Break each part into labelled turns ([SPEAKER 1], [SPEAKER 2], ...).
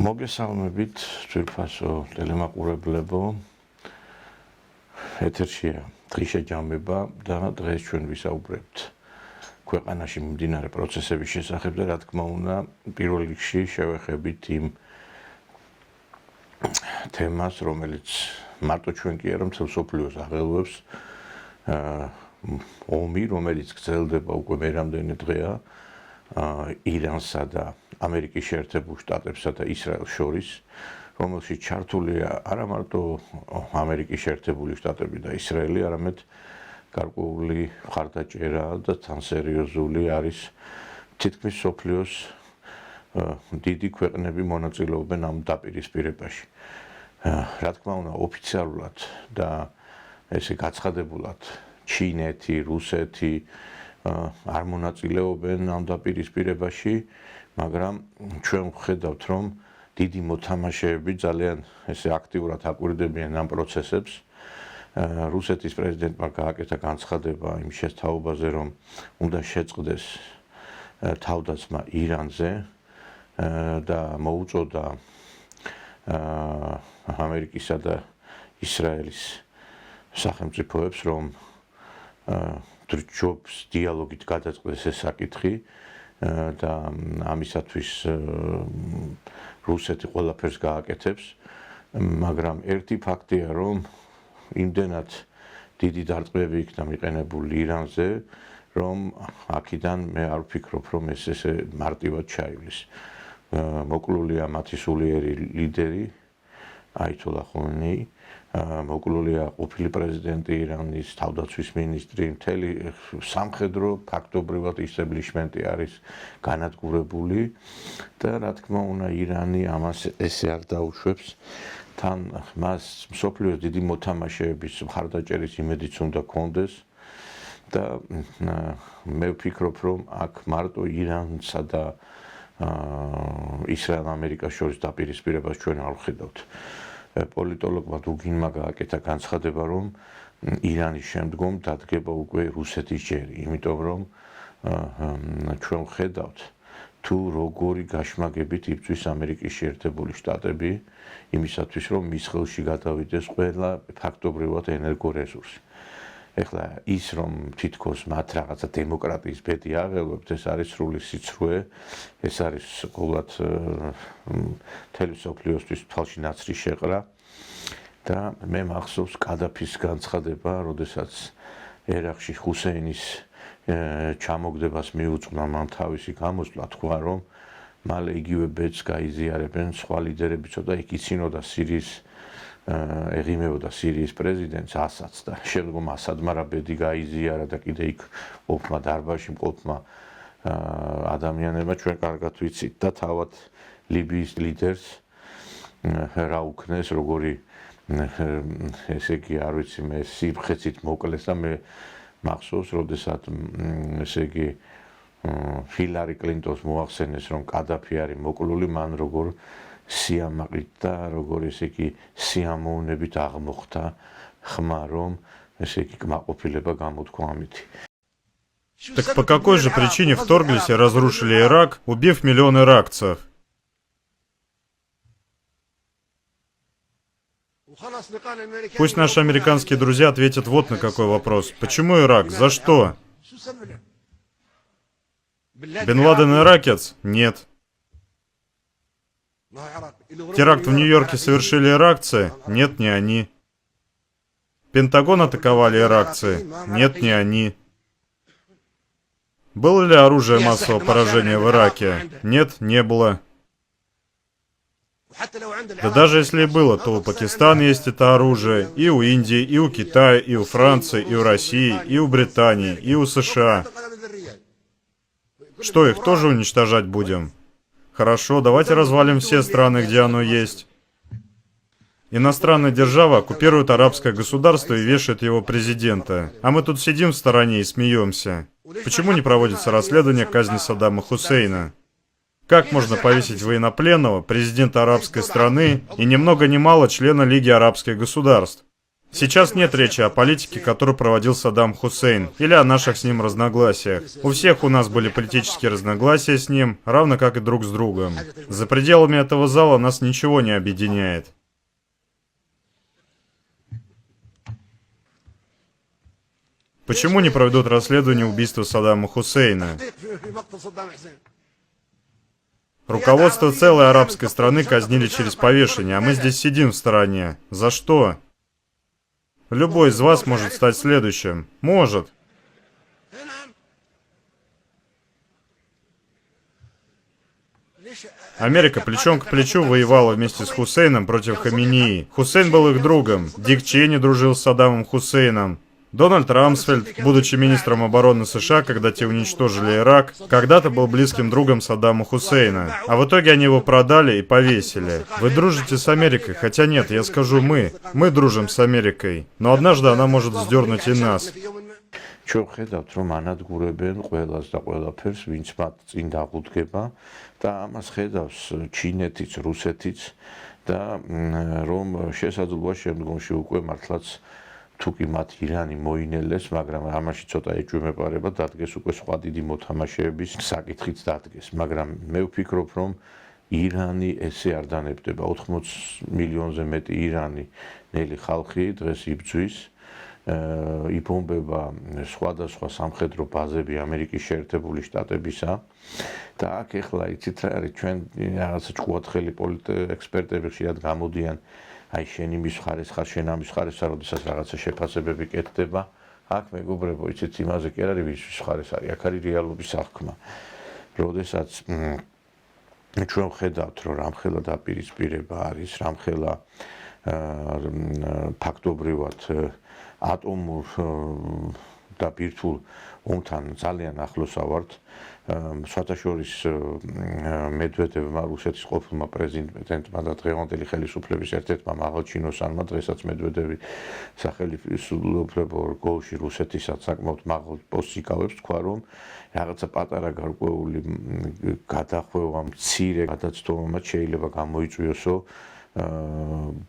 [SPEAKER 1] მოგესალმებით, ძვირფასო ტელემაყურებლებო. ეთერშია დღის შეჯამება და დღეს ჩვენ ვისაუბრებთ ქვეყანაში მიმდინარე პროცესების შესახებ და რა თქმა უნდა, პირველ რიგში შევეხებით იმ თემას, რომელიც მარტო ჩვენ კი არა, მთელ მსოფლიოს აღელვებს ომი, რომელიც გრძელდება უკვე მე რამდენი დღეა ირანსა და ამერიკის შეერთებულ შტატებსა და ისრაელს შორის, რომელშიც ჩართულია არა მარტო ამერიკის შეერთებული შტატები და ისრაელი, არამედ გარკვეული მხარდაჭერა და თან სერიოზული არის თითქმის მსოფლიოს დიდი ქვეყნები მონაწილეობენ ამ დაპირისპირებაში. რა თქმა უნდა, ოფიციალურად და ესე გაცხადებულად ჩინეთი, რუსეთი არ მონაწილეობენ ამ დაპირისპირებაში, მაგრამ ჩვენ ვხედავთ, რომ დიდი მოთამაშეები ძალიან ესე აქტიურად აკვირდებიან ამ პროცესებს. რუსეთის პრეზიდენტმა გააკეთა განცხადება იმ შესთავაზებაზე, რომ უნდა შეწყდეს თავდასხმა ირანზე და მოუწოდა ამერიკისა და ისრაელის სახელმწიფოებს, რომ ჯობს დიალოგით გადაწყდეს ეს საკითხი და ამისათვის რუსეთი ყველაფერს გააკეთებს, მაგრამ ერთი ფაქტია, რომ იმდენად დიდი დარტყმები იქნა მიყენებული ირანზე, რომ აქედან მე არ ვფიქრობ, რომ ეს ესე მარტივად ჩაივლის. მოკლულია მათი სულიერი ლიდერი აითოლა ხომეინი, მოკლულია ყოფილი პრეზიდენტი ირანის, თავდაცვის მინისტრი, მთელი სამხედრო ფაქტობრივად ისტაბლიშმენტი არის განადგურებული და რა თქმა უნდა ირანი ამას ესე არ დაუშვებს. თან მას მსოფლიოს დიდი მოთამაშეების მხარდაჭერის იმედიც უნდა კონდეს და მე ვფიქრობ, რომ აქ მარტო ირანსა და ისრაელ-ამერიკას შორის დაპირისპირებას ჩვენ არ ვხედავთ. პოლიტოლოგმა დუგინმა გააკეთა განცხადება, რომ ირანის შემდგომ დადგება უკვე რუსეთის ჯერი, იმიტომ რომ ჩვენ ვხედავთ თუ როგორი გაშმაგებით იბრძვის ამერიკის შეერთებული შტატები იმისათვის, რომ მის ხელში გადავიდეს ყველა ფაქტობრივად ენერგორესურსი. ეხლა ის, რომ თითქოს მათ რაღაცა დემოკრატიის ბედი აღელვებთ, ეს არის სრული სიცრუე, ეს არის ყოველად მთელი მსოფლიოსთვის თვალში ნაცრი შეყრა და მე მახსოვს კადაფის განცხადება, როდესაც ერაყში ჰუსეინის ჩამოგდებას მიუძღვნა მან თავისი გამოსვლა, თქვა, რომ მალე იგივე ბედს გაიზიარებენ სხვა ლიდერები, ცოტა იქ იცინოდა სირიის ეღიმებოდა სირიის პრეზიდენტს ასადს და შემდგომ ასადმა რა ბედი გაიზიარა და კიდე იქ ყოფმა დარბაზში მყოფმა ადამიანებმა ჩვენ კარგად ვიცით და თავად ლიბიის ლიდერს რა უქნეს, როგორი ესე იგი არ ვიცი მე სიბხეცით მოკლეს და მე მახსოვს, როდესაც ესე იგი ჰილარი კლინტონს მოახსენეს, რომ კადაფი არის მოკლული, მან როგორ სიამაყით და როგორ ესე იგი სიამოვნებით აღმოხდა ხმა, რომ ესე იგი კმაყოფილება გამოთქვა ამითი.
[SPEAKER 2] Так по какой же причине вторглись и разрушили Ирак, убив миллион иракцев? Пусть наши американские друзья ответят вот на какой вопрос. Почему Ирак? За что? Бен Ладен иракец? Нет. Теракт в Нью-Йорке совершили иракцы? Нет, не они. Пентагон атаковали иракцы? Нет, не они. Было ли оружие массового поражения в Ираке? Нет, не было. Да даже если и было, то у Пакистана есть это оружие, и у Индии, и у Китая, и у Франции, и у России, и у Британии, и у США. Что, их тоже уничтожать будем? Хорошо, давайте развалим все страны, где оно есть. Иностранная держава оккупирует арабское государство и вешает его президента. А мы тут сидим в стороне и смеемся. Почему не проводится расследование казни Саддама Хусейна? Как можно повесить военнопленного, президента арабской страны и ни много ни мало члена Лиги арабских государств? Сейчас нет речи о политике, которую проводил Саддам Хусейн, или о наших с ним разногласиях. У всех у нас были политические разногласия с ним, равно как и друг с другом. За пределами этого зала нас ничего не объединяет. Почему не проведут расследование убийства Саддама Хусейна? Руководство целой арабской страны казнили через повешение, а мы здесь сидим в стороне. За что? Любой из вас может стать следующим. Может. Америка плечом к плечу воевала вместе с Хусейном против Хаменеи. Хусейн был их другом. Дик Чейни дружил с Саддамом Хусейном. Дональд Рамсфельд, будучи министром обороны США, когда те уничтожили Ирак, когда-то был близким другом Саддама Хусейна. А в итоге они его продали и повесили. Вы дружите с Америкой, хотя нет, я скажу мы. Мы дружим с Америкой. Но однажды она может вздернуть и нас.
[SPEAKER 1] ჩვენ ხედავთ, რომ ანადგურებენ ყველას და ყველაფერს, ვინც მათ წინ დაღუდგება და ამას ხედავს ჩინეთიც, რუსეთიც და რომ შესაძლოა შემდგომში უკვე მართლაც თუ კი მათ ირანი მოინელეს, მაგრამ ამაში ცოტა ეჭვმეპარება დადგეს უკვე სხვა დიდი მოთამაშეების საკითხიც დადგეს, მაგრამ მე ვფიქრობ, რომ ირანი ესე არ დანებდება. 80 მილიონზე მეტი ირანელი ხალხი დღეს იბრძვის, იბომბება სხვადასხვა სამხედრო ბაზები ამერიკის შეერთებული შტატებისა და აქ ეხლა იცით რა არის, ჩვენ რაღაცა ჭკუათხელი ექსპერტები ხშირად გამოდიან, აი შენ იმის მხარეს ხარ, შენ ამის მხარეს ხარ, როდესაც რაღაცა შეფასებები კეთდება. აქ მეგობრებო, იცით იმაზე კი არ არის ვის მხარეს არის, აქ არის რეალობის აღქმა. როდესაც ჩვენ ხედავთ, რომ რამხელა დაპირისპირება არის, რამხელა ფაქტობრივად ატომურ და ბირთვულ ომთან ძალიან ახლოს ავართ. საერთაშორის მედვედევმა, რუსეთის ყოფილმა პრეზიდენტმა და დღევანდელი ხელისუფლების ერთ-ერთმა მაღალჩინოსანმა, დღესაც მედვედევი სახელმწიფო რგოლში რუსეთისაც საკმაოდ მაღალ პოსტს იკავებს, თქვა, რომ რაღაცა პატარა გარკვეული გადახვევა, მცირე გადაცდომაც შეიძლება გამოიწვიოსო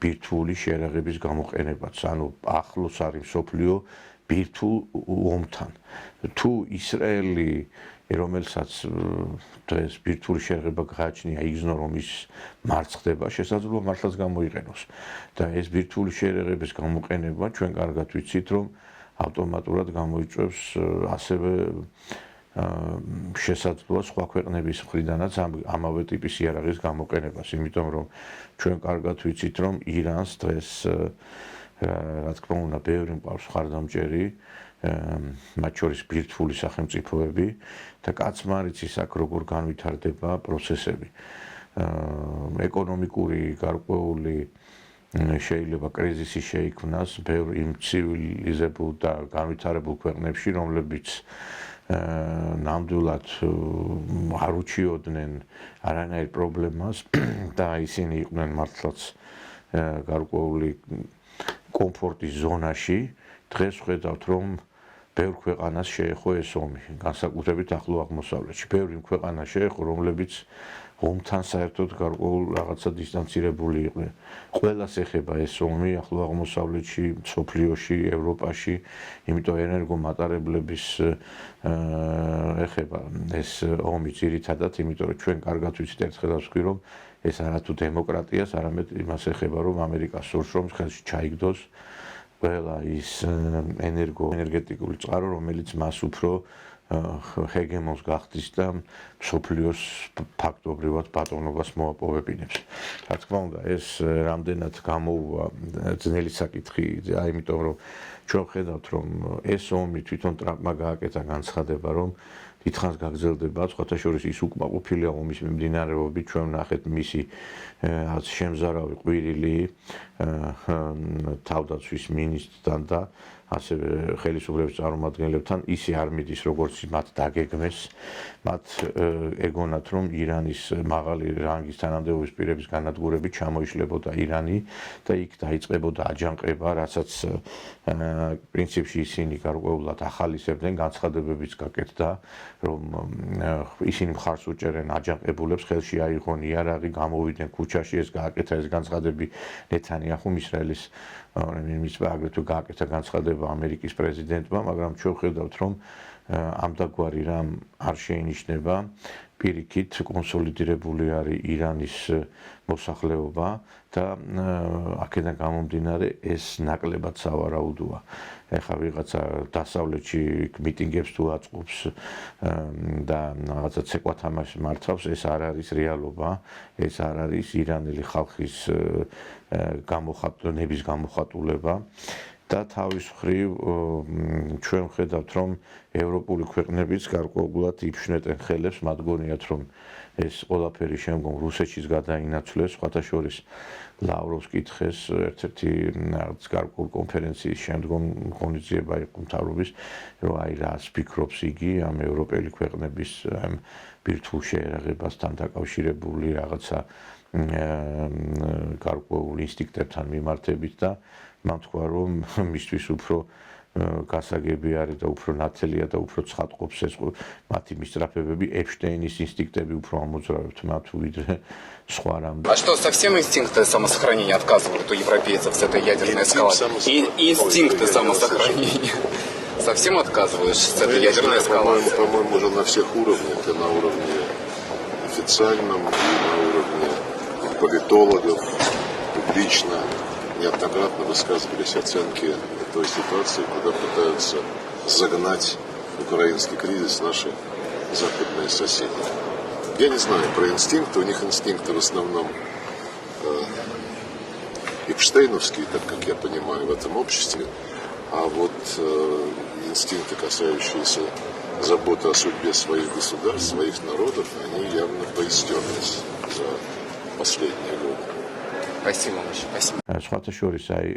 [SPEAKER 1] ბირთვული შერაღების გამოყენებაც, ანუ ახლოს არის მსოფლიო ბირთვულ ომთან. თუ ისრაელი, რომელსაც დღეს ბირთვული შერაღება გააჩნია, იგრძნო რომ ის მარცხდება, შესაძლოა მართლაც გამოიყენოს. და ეს ბირთვული შერაღების გამოყენება ჩვენ კარგად ვიცით, რომ ავტომატურად გამოიწვევს ასევე შესაძლოა სხვა ქვეყნების მხრიდანაც ამავე ტიპის იარაღის გამოყენებას, იმიტომ რომ ჩვენ კარგად ვიცით, რომ ირანს დღეს რა თქმა უნდა ბევრი მყავს ხარდამჭერი, მათ შორის ბირთვული სახელმწიფოები და კაცმა არ იცის აქ როგორ განვითარდება პროცესები. ეკონომიკური გარკვეული შეიძლება კრიზისი შეიქმნას ბევრ იმ ცივილიზებულ და განვითარებულ ქვეყნებში, რომლებიც ნამდვილად არ უჩიოდნენ არანაირ პრობლემას და ისინი იყვნენ მართლაც გარკვეული კომფორტის ზონაში. დღეს ხედავთ, რომ ბევრ ქვეყანას შეეხო ეს ომი, განსაკუთრებით ახლო აღმოსავლეთში. ბევრი ქვეყანა შეეხო, რომლებიც ომთან საერთოდ გარკვეულ რაღაცა დისტანცირებული იყვნენ. ყველას ეხება ეს ომი ახლო აღმოსავლეთში, მსოფლიოში, ევროპაში, იმიტომ ენერგომატარებლების ეხება ეს ომი ძირითადად, იმიტომ რომ ჩვენ კარგად ვიცით ერთხელაც ვთქვი, რომ ეს არათუ დემოკრატიას, არამედ იმას ეხება, რომ ამერიკას სურს, რომ ხელში ჩაიგდოს ყველა ის ენერგეტიკული წყარო, რომელიც მას უფრო ჰეგემონს გახდის და მსოფლიოს ფაქტობრივად ბატონობას მოაპოვებინებს. რა თქმა უნდა, ეს რამდენად გამოუვა ძნელი საკითხი, იმიტომ რომ ჩვენ ხედავთ, რომ ეს ომი თვითონ ტრამპმა გააკეთა განცხადება, რომ დიდხანს გაგრძელდება, სხვათა შორის ის უკმაყოფილია ომის მიმდინარეობით, ჩვენ ვნახეთ მისი შემზარავი ყვირილი თავდაცვის მინისტრთან და ასევე ხელისუფლების წარმომადგენლებთან, ისე არ მიდის, როგორც მათ დაგეგმეს. მათ ეგონათ, რომ ირანის მაღალი რანგის თანამდებობის პირების განადგურებით ჩამოიშლებოდა ირანი და იქ დაიწყებოდა აჯანყება, რასაც პრინციპში ისინი გარკვეულად ახალისებდნენ, განცხადებებიც გაკეთდა, რომ ისინი მხარს უჭერენ აჯანყებულებს, ხელში აიღონ იარაღი, გამოვიდნენ ქუჩაში, ეს გააკეთა ეს განცხადები ნეთანიაჰუმ ისრაელის მისმა აგრეთვე გააკეთა განცხადება ამერიკის პრეზიდენტმა, მაგრამ ჩვენ ხედავთ, რომ ამდაგვარი რამ არ შეინიშნება, პირიქით კონსოლიდირებული არის ირანის მოსახლეობა და აქედან გამომდინარე ეს ნაკლებად სავარაუდოა. ეხლა ვიღაცა დასავლეთში მიტინგებს თუ აწყობს და რაღაცა ცეკვა თამაშს მართავს, ეს არ არის რეალობა, ეს არ არის ირანელი ხალხის გამოხატულების გამოხატულება. და თავის მხრივ ჩვენ ხედავთ, რომ ევროპული ქვეყნებიც გარკვეულად იფშნეტენ ხელებს, მათ გონიათ, რომ ეს ყველაფერი შემდგომ რუსეთშიც გადაინაცვლეს, სხვათა შორის ლავროვს კითხეს ერთ-ერთი გარკვეული კონფერენციის შემდგომ ღონისძიება იყო მთავრობის, რომ აი რას ფიქრობს იგი ამ ევროპელი ქვეყნების ბირთვულ შეერაღებასთან დაკავშირებული რაღაცა გარკვეულ ინსტინქტებთან მიმართებით და მან თქვა, რომ მისთვის უფრო გასაგები არის და უფრო ნათელია და უფრო ცხადყოფს ეს მათი მისწრაფებები, ეპშტეინის ინსტინქტები უფრო ამოძრავებთ მათ ვიდრე სხვა რამ.
[SPEAKER 3] А что, совсем инстинкты самосохранения отказывают у европейцев с этой ядерной эскалацией? Инстинкты самосохранения. Совсем отказываешь с этой ядерной эскалацией?
[SPEAKER 4] По-моему, уже на всех уровнях, и на уровне официальном, и на уровне политологов, публично. Неоднократно высказывались оценки той ситуации, когда пытаются загнать украинский кризис наши западные соседи. Я не знаю про инстинкты, у них инстинкты в основном эпштейновские, так как я понимаю, в этом обществе, а вот инстинкты, касающиеся заботы о судьбе своих государств, своих народов, они явно поистерлись за последние годы.
[SPEAKER 3] Спасибо большое. Спасибо.
[SPEAKER 1] სხვათა შორის აი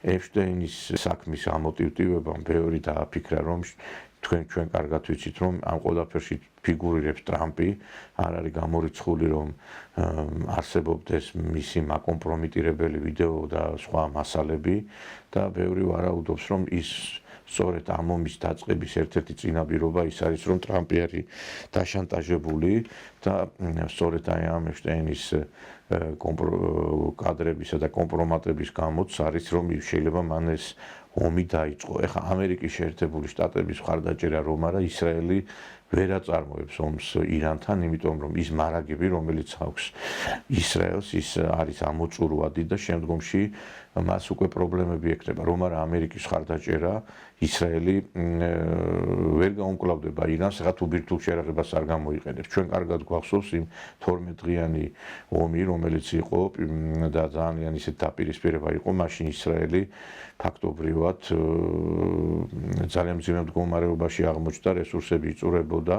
[SPEAKER 1] ეპშტეინის საქმის ამოტივტივებამ ბევრი დააფიქრა, რომ ჩვენ კარგად ვიცით, რომ ამ ყველაფერში ფიგურირებს ტრამპი, არ არის გამორიცხული, რომ არსებობდეს მისი მაკომპრომიტირებელი ვიდეო და სხვა მასალები და ბევრი ვარაუდობს, რომ ის სწორედ ამ ომის დაწყების ერთ-ერთი წინაპირობა ის არის, რომ ტრამპი არის დაშანტაჟებული და სწორედ აი ამ ეპშტეინის კადრებისა და კომპრომატების გამოც არის, რომ შეიძლება მან ეს ომი დაიწყო. ეხლა ამერიკის შეერთებული შტატების მხარდაჭერა რომ არა, ისრაელი ვერ აწარმოებს ომს ირანთან, იმიტომ რომ ის მარაგები, რომელიც აქვს ისრაელს, ის არის ამოწურვადი და შემდგომში მას უკვე პრობლემები ექნება. რომ არა ამერიკის მხარდაჭერა, ისრაელი ვერ გაუმკლავდება ირანს, ეხლა თუ ბირთვულ შეერაღებას არ გამოიყენებს. ჩვენ კარგად გვახსოვს იმ 12 დღიანი ომი, რომელიც იყო და ძალიან ისეთ დაპირისპირება იყო, მაშინ ისრაელი ფაქტობრივად ძალიან მძიმე მდგომარეობაში აღმოჩნდა, რესურსები იწურებოდა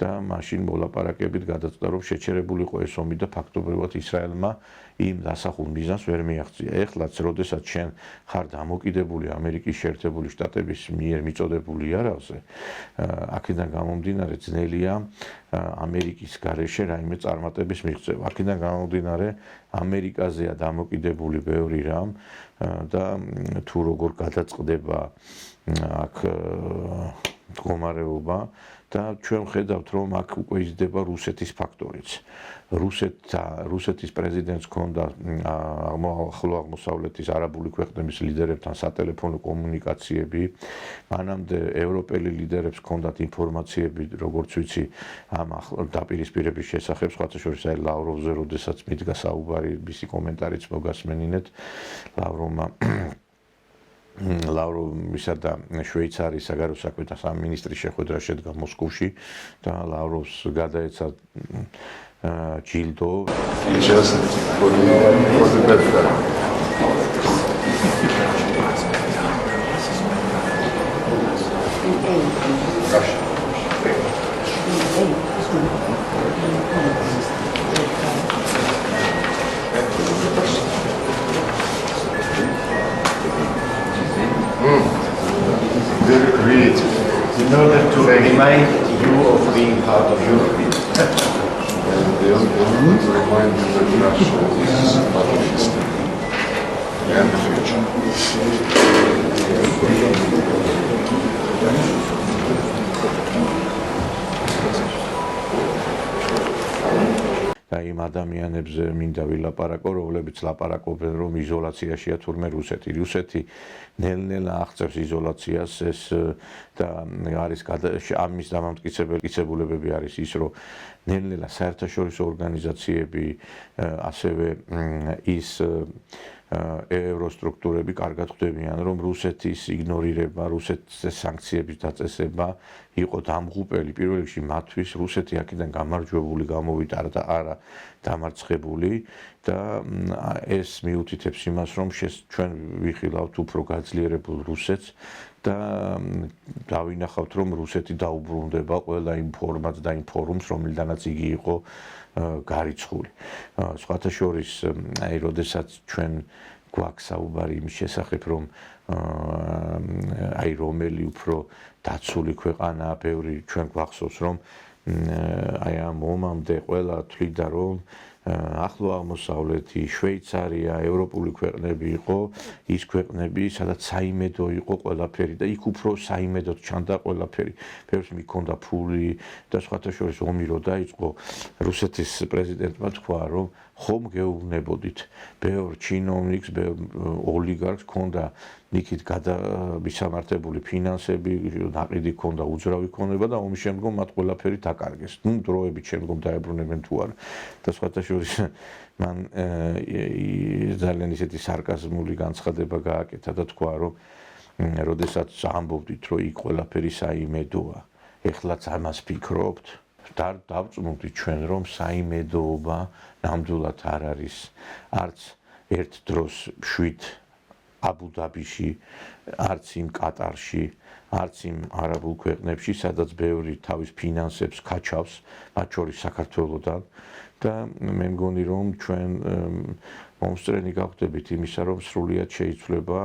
[SPEAKER 1] და მაშინ მოლაპარაკებით გადაწყდა, რომ შეჩერებული იყო ეს ომი და ფაქტობრივად ისრაელმა იმ დასახულ მიზანს ვერ მიაღწია. ეხლაც, როდესაც შენ ხარ დამოკიდებული ამერიკის შეერთებული შტატების მიერ მიწოდებული იარაღზე, აქედან გამომდინარე ძნელია ამერიკის გარეშე რაიმე წარმატების მიღწევა. აქედან გამომდინარე ამერიკაზეა დამოკიდებული ბევრი რამ და თუ როგორ გადაწყდება აქ მდგომარეობა და ჩვენ ხედავთ, რომ აქ უკვე იზრდება რუსეთის ფაქტორიც. რუსეთის პრეზიდენტს ჰქონდა ახლო აღმოსავლეთის არაბული ქვეყნების ლიდერებთან სატელეფონო კომუნიკაციები, მანამდე ევროპელი ლიდერებს ჰქონდათ ინფორმაციები, როგორც ვიცი, ამ დაპირისპირების შესახებ, სხვათა შორის აი ლავროვზე, როდესაც მიდგა საუბარი, მისი კომენტარიც მოგასმენინეთ, ლავროვისა და შვეიცარიის საგარეო საქმეთა სამინისტრის შეხვედრა შედგა მოსკოვში და ლავროვს გადაეცა ჯილდო.
[SPEAKER 4] Very creative.
[SPEAKER 5] In order to remind you of being part of Europe.
[SPEAKER 4] And they also remind you that Russia is part of history and the future.
[SPEAKER 1] და იმ ადამიანებზე მინდა ვილაპარაკო, რომლებიც ლაპარაკობენ, რომ იზოლაციაშია თურმე რუსეთი. რუსეთი ნელ-ნელა აღწევს იზოლაციას ეს და არის ამის დამამტკიცებულებები არის ის, რომ ნელ-ნელა საერთაშორისო ორგანიზაციები, ასევე ის ევროსტრუქტურები კარგად ხვდებიან, რომ რუსეთის იგნორირება, რუსეთის სანქციების დაწესება იყო დამღუპელი პირველ რიგში მათთვის, რუსეთი აქედან გამარჯვებული გამოვიდა და არა დამარცხებული და ეს მიუთითებს იმას, რომ ჩვენ ვიხილავთ უფრო გაძლიერებულ რუსეთს და დავინახავთ, რომ რუსეთი დაუბრუნდება ყველა იმ ფორმატს და იმ ფორუმს, რომელიდანაც იგი იყო გარიცხული. სხვათა შორის, აი, როდესაც ჩვენ გვაქვს საუბარი იმის შესახებ, რომ აი რომელი უფრო დაცული ქვეყანაა, ბევრი ჩვენ გვახსოვს, რომ აი ამ ომამდე ყველა თვლიდა, რომ ახლო აღმოსავლეთი, შვეიცარია, ევროპული ქვეყნები იყო ის ქვეყნები, სადაც საიმედო იყო ყველაფერი და იქ უფრო საიმედოდ ჩანდა ყველაფერი. ბევრს მიქონდა ფული და სხვათა შორის ომი რო დაიწყო, რუსეთის პრეზიდენტმა თქვა, რომ ხომ გეუბნებოდით, ბევრ ჩინოვნიკს, ბევრ ოლიგარქს ქონდა იქით გადამისამართებული ფინანსები, ნაყიდი ქონდა, უძრავი ქონება და ომის შემდგომ მათ ყველაფერი დაკარგეს. ნუ დროებით შემდგომ დაებრუნებენ თუ არა. და სხვათა შორის მან ძალიან ისეთი სარკაზმული განცხადება გააკეთა და თქვა, რომ როდესაც ამბობდით, რომ იქ ყველაფერი საიმედოა, ეხლაც ამას ფიქრობთ? დავწმუნდით ჩვენ, რომ საიმედოობა ნამდვილად არ არის არც ერთ დროს 7 აბუ-დაბიში, არც იმ კატარში, არც იმ არაბულ ქვეყნებში, სადაც ბევრი თავის ფინანსებს ქაჩავს, მათ შორის საქართველოდან და მე მგონი, რომ ჩვენ მომსწრენი გავხდებით იმისა, რომ სრულიად შეიცვლება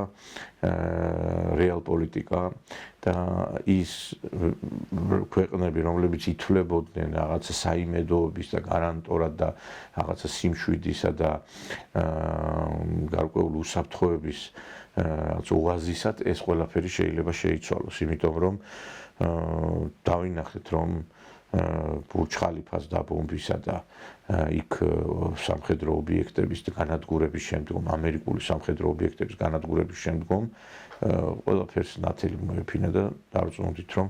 [SPEAKER 1] რეალპოლიტიკა და ის ქვეყნები, რომლებიც ითვლებოდნენ რაღაცა საიმედოობის და გარანტორად და რაღაცა სიმშვიდისა და გარკვეული უსაფრთხოების ოაზისად ეს ყველაფერი შეიძლება შეიცვალოს, იმიტომ რომ დავინახეთ, რომ ბურჯ-ხალიფას დაბომბვისა და იქ სამხედრო ობიექტების განადგურების შემდგომ, ამერიკული სამხედრო ობიექტების განადგურების შემდგომ ყველაფერს ნათელი მოეფინა და დავწუნდით, რომ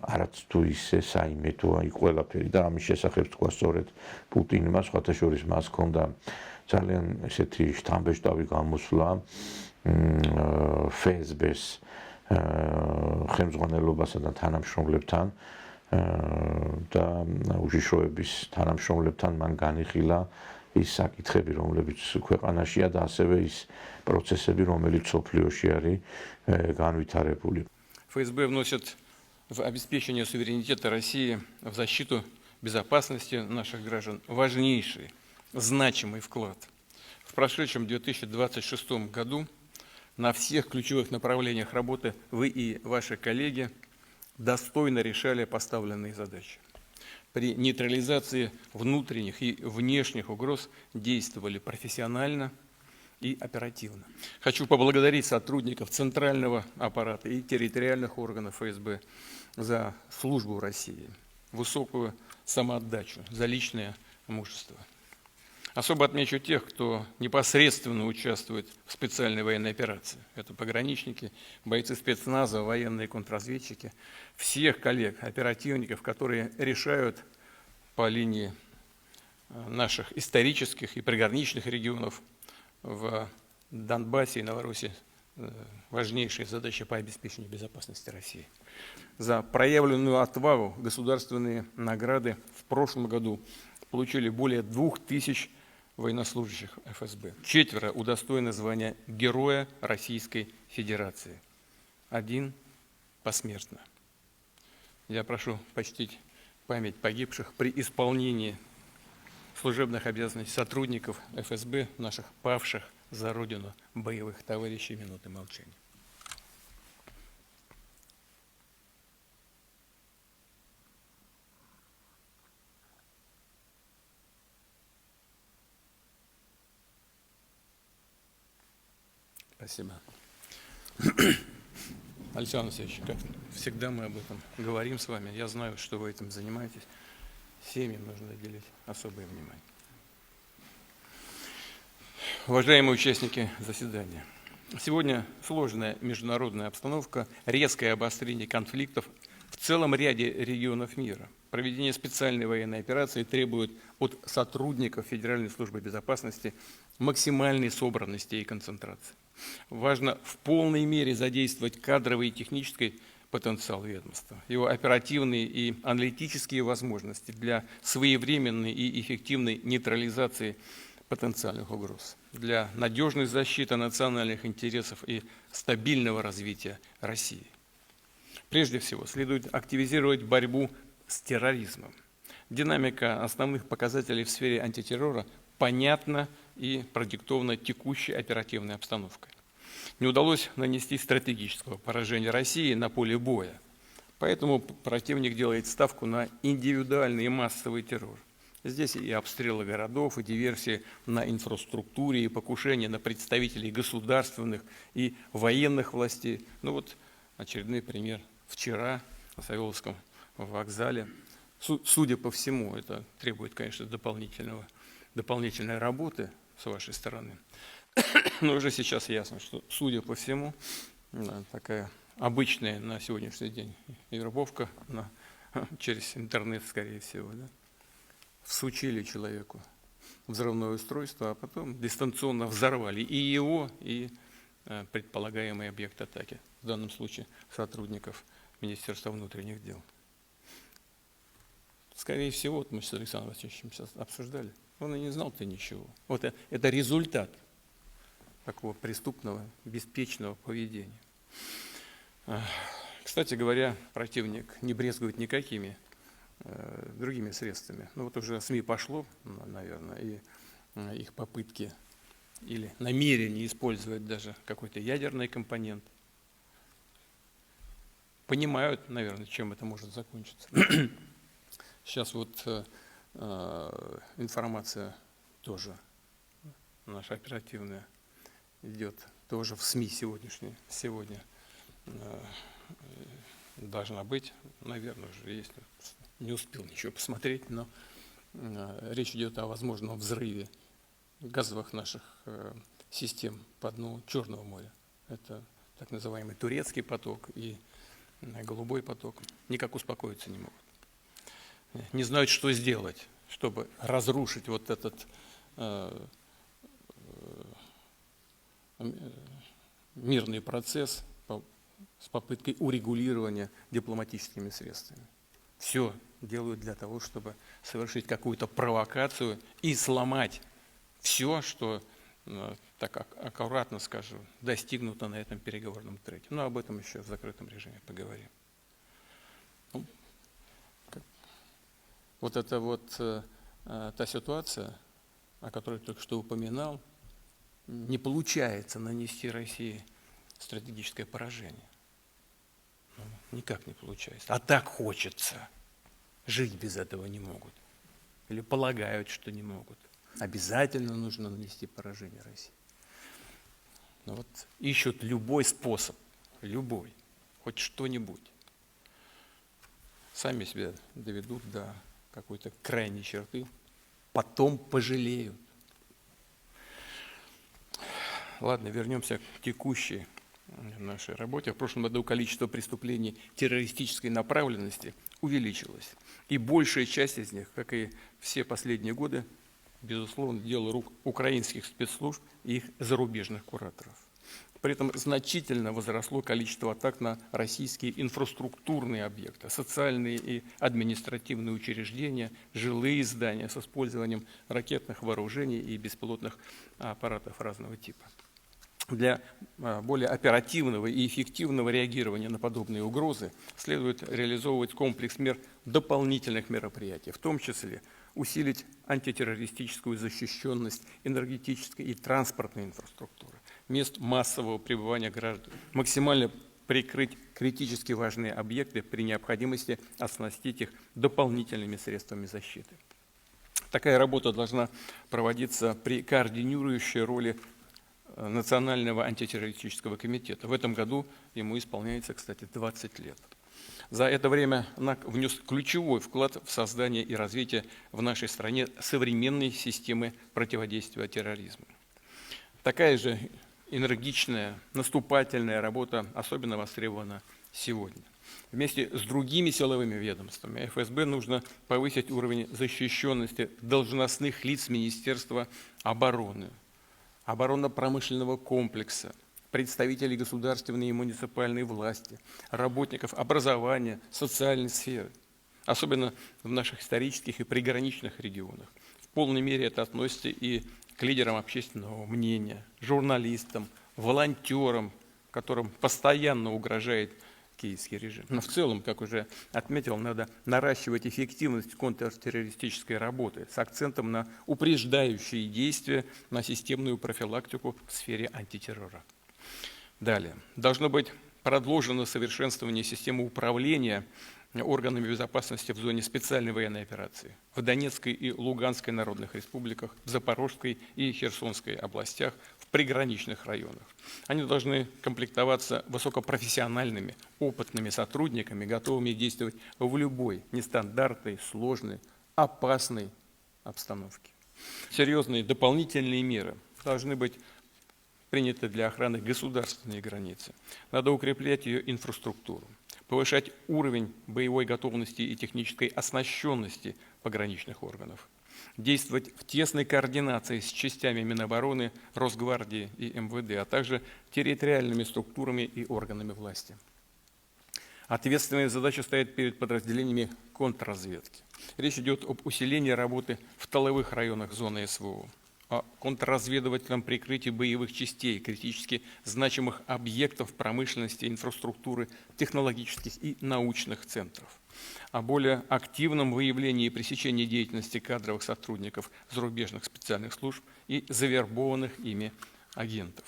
[SPEAKER 1] არც თუ ისე საიმედოა იქ ყველაფერი და ამის შესახებ თქვა სწორედ პუტინმა, სხვათა შორის მას ჰქონდა ძალიან ესეთი შთამბეჭდავი გამოსვლა FSB-ს ხელმძღვანელობასა და თანამშრომლებთან და უშიშროების თანამშრომლებთან მან განიხილა ის საკითხები, რომლებიც ქვეყანაშია და ასევე ის პროცესები, რომელიც სოფლიოში არის განვითარებული.
[SPEAKER 6] ФСБ вносит в обеспечение суверенитета России, в защиту безопасности наших граждан важнейший, значимый вклад. В прошедшем 2026 году на всех ключевых направлениях работы вы и ваши коллеги достойно решали поставленные задачи. При нейтрализации внутренних и внешних угроз действовали профессионально и оперативно. Хочу поблагодарить сотрудников центрального аппарата и территориальных органов ФСБ за службу России, высокую самоотдачу, за личное мужество. Особо отмечу тех, кто непосредственно участвует в специальной военной операции. Это пограничники, бойцы спецназа, военные контрразведчики, всех коллег, оперативников, которые решают по линии наших исторических и приграничных регионов в Донбассе и Новороссии важнейшие задачи по обеспечению безопасности России. За проявленную отвагу государственные награды в прошлом году получили более 2000 военнослужащих ФСБ. 4 удостоены звания Героя Российской Федерации. 1 посмертно. Я прошу почтить память погибших при исполнении служебных обязанностей сотрудников ФСБ, наших павших за Родину боевых товарищей. Минуты молчания. Спасибо. Александр Алексеевич, как всегда мы об этом говорим с вами. Я знаю, что вы этим занимаетесь. семьям нужно уделить особое внимание. Уважаемые участники заседания, сегодня сложная международная обстановка, резкое обострение конфликтов в целом ряде регионов мира. Проведение специальной военной операции требует от сотрудников Федеральной службы безопасности максимальной собранности и концентрации. Важно в полной мере задействовать кадровый и технический потенциал ведомства, его оперативные и аналитические возможности для своевременной и эффективной нейтрализации потенциальных угроз, для надежной защиты национальных интересов и стабильного развития России. Прежде всего, следует активизировать борьбу с терроризмом. Динамика основных показателей в сфере антитеррора понятна и продиктована текущей оперативной обстановкой. Не удалось нанести стратегического поражения России на поле боя, поэтому противник делает ставку на индивидуальный и массовый террор. Здесь и обстрелы городов, и диверсии на инфраструктуре, и покушения на представителей государственных и военных властей. Ну вот очередной пример. Вчера на Савеловском вокзале. Судя по всему, это требует, конечно, дополнительной работы с вашей стороны. Но уже сейчас ясно, что, судя по всему, такая обычная на сегодняшний день вербовка через интернет, скорее всего, да, всучили человеку взрывное устройство, а потом дистанционно взорвали и его, и предполагаемый объект атаки, в данном случае сотрудников Министерства внутренних дел. Скорее всего, вот мы с Александром Васильевичем сейчас обсуждали, он и не знал-то ничего. Вот это результат такого преступного, беспечного поведения. Кстати говоря, противник не брезгует никакими другими средствами. Ну вот уже СМИ пошло, наверное, и их попытки или намерение использовать даже какой-то ядерный компонент. Понимают, наверное, чем это может закончиться. Сейчас вот информация тоже наша оперативная идет тоже в СМИ сегодня должна быть, наверное, уже есть, не успел ничего посмотреть, но речь идет о возможном взрыве газовых наших систем по дну Черного моря. Это так называемый турецкий поток и голубой поток. Никак успокоиться не могут. Не знают, что сделать, чтобы разрушить вот этот мирный процесс с попыткой урегулирования дипломатическими средствами. Все делают для того, чтобы совершить какую-то провокацию и сломать все, что, так аккуратно скажу, достигнуто на этом переговорном треке. Но об этом еще в закрытом режиме поговорим. Вот это вот та ситуация, о которой только что упоминал, не получается нанести России стратегическое поражение. Никак не получается. А так хочется. Жить без этого не могут. Или полагают, что не могут. Обязательно нужно нанести поражение России. Но вот ищут любой способ, любой, хоть что-нибудь. Сами себя доведут до какой-то крайней черты, потом пожалеют. Ладно, вернемся к текущей нашей работе. В прошлом году количество преступлений террористической направленности увеличилось. И большая часть из них, как и все последние годы, безусловно, дело рук украинских спецслужб и их зарубежных кураторов. При этом значительно возросло количество атак на российские инфраструктурные объекты, социальные и административные учреждения, жилые здания с использованием ракетных вооружений и беспилотных аппаратов разного типа. Для более оперативного и эффективного реагирования на подобные угрозы следует реализовывать комплекс мер дополнительных мероприятий, в том числе усилить антитеррористическую защищенность энергетической и транспортной инфраструктуры, мест массового пребывания граждан, максимально прикрыть критически важные объекты, при необходимости оснастить их дополнительными средствами защиты. Такая работа должна проводиться при координирующей роли Национального антитеррористического комитета. В этом году ему исполняется, кстати, 20 лет. За это время НАК внес ключевой вклад в создание и развитие в нашей стране современной системы противодействия терроризму. Такая же энергичная, наступательная работа особенно востребована сегодня. Вместе с другими силовыми ведомствами ФСБ нужно повысить уровень защищенности должностных лиц Министерства обороны, оборонно-промышленного комплекса, представителей государственной и муниципальной власти, работников образования, социальной сферы, особенно в наших исторических и приграничных регионах. В полной мере это относится и к лидерам общественного мнения, журналистам, волонтерам, которым постоянно угрожает киевский режим. Но в целом, как уже отметил, надо наращивать эффективность контртеррористической работы с акцентом на упреждающие действия, на системную профилактику в сфере антитеррора. Далее. Должно быть продолжено совершенствование системы управления органами безопасности в зоне специальной военной операции в Донецкой и Луганской народных республиках, в Запорожской и Херсонской областях, в приграничных районах. Они должны комплектоваться высокопрофессиональными, опытными сотрудниками, готовыми действовать в любой нестандартной, сложной, опасной обстановке. Серьезные дополнительные меры должны быть приняты для охраны государственной границы. Надо укреплять ее инфраструктуру, повышать уровень боевой готовности и технической оснащенности пограничных органов, действовать в тесной координации с частями Минобороны, Росгвардии и МВД, а также территориальными структурами и органами власти. Ответственная задача стоит перед подразделениями контрразведки. Речь идет об усилении работы в тыловых районах зоны СВО, о контрразведывательном прикрытии боевых частей, критически значимых объектов промышленности, инфраструктуры, технологических и научных центров, о более активном выявлении и пресечении деятельности кадровых сотрудников зарубежных специальных служб и завербованных ими агентов.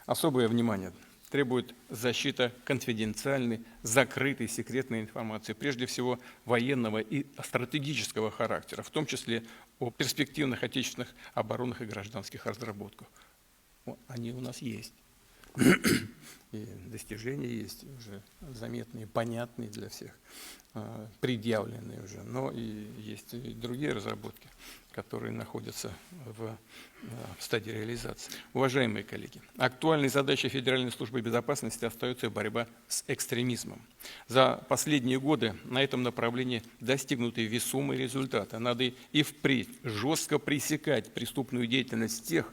[SPEAKER 6] Особое внимание требует защита конфиденциальной, закрытой, секретной информации, прежде всего военного и стратегического характера, в том числе о перспективных отечественных оборонных и гражданских разработках. Они у нас есть. И достижения есть уже заметные, понятные для всех, предъявленные уже. Но и есть и другие разработки, которые находятся в стадии реализации. Уважаемые коллеги, актуальной задачей Федеральной службы безопасности остается борьба с экстремизмом. За последние годы на этом направлении достигнуты весомые результаты. Надо и впредь жестко пресекать преступную деятельность тех,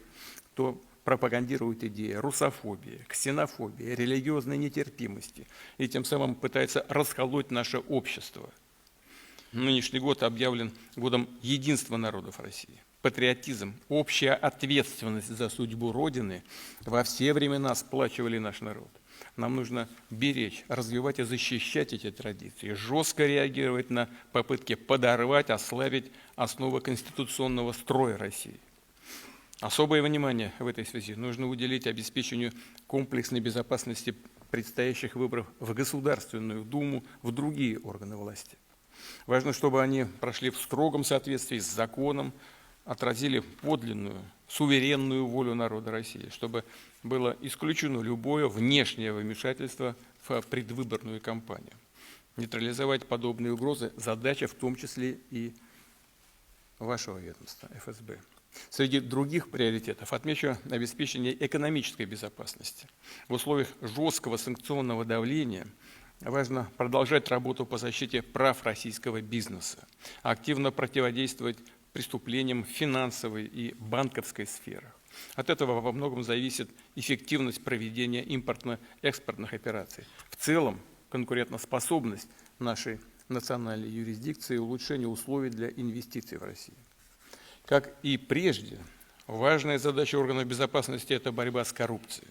[SPEAKER 6] кто пропагандирует идеи русофобии, ксенофобии, религиозной нетерпимости и тем самым пытается расколоть наше общество. Нынешний год объявлен годом единства народов России. Патриотизм, общая ответственность за судьбу Родины во все времена сплачивали наш народ. Нам нужно беречь, развивать и защищать эти традиции, жестко реагировать на попытки подорвать, ослабить основы конституционного строя России. Особое внимание в этой связи нужно уделить обеспечению комплексной безопасности предстоящих выборов в Государственную Думу, в другие органы власти. Важно, чтобы они прошли в строгом соответствии с законом, отразили подлинную, суверенную волю народа России, чтобы было исключено любое внешнее вмешательство в предвыборную кампанию. Нейтрализовать подобные угрозы – задача в том числе и вашего ведомства, ФСБ. Среди других приоритетов отмечу обеспечение экономической безопасности. В условиях жесткого санкционного давления важно продолжать работу по защите прав российского бизнеса, активно противодействовать преступлениям в финансовой и банковской сферах. От этого во многом зависит эффективность проведения импортно-экспортных операций. В целом, конкурентоспособность нашей национальной юрисдикции и улучшение условий для инвестиций в Россию. Как и прежде, важная задача органов безопасности – это борьба с коррупцией.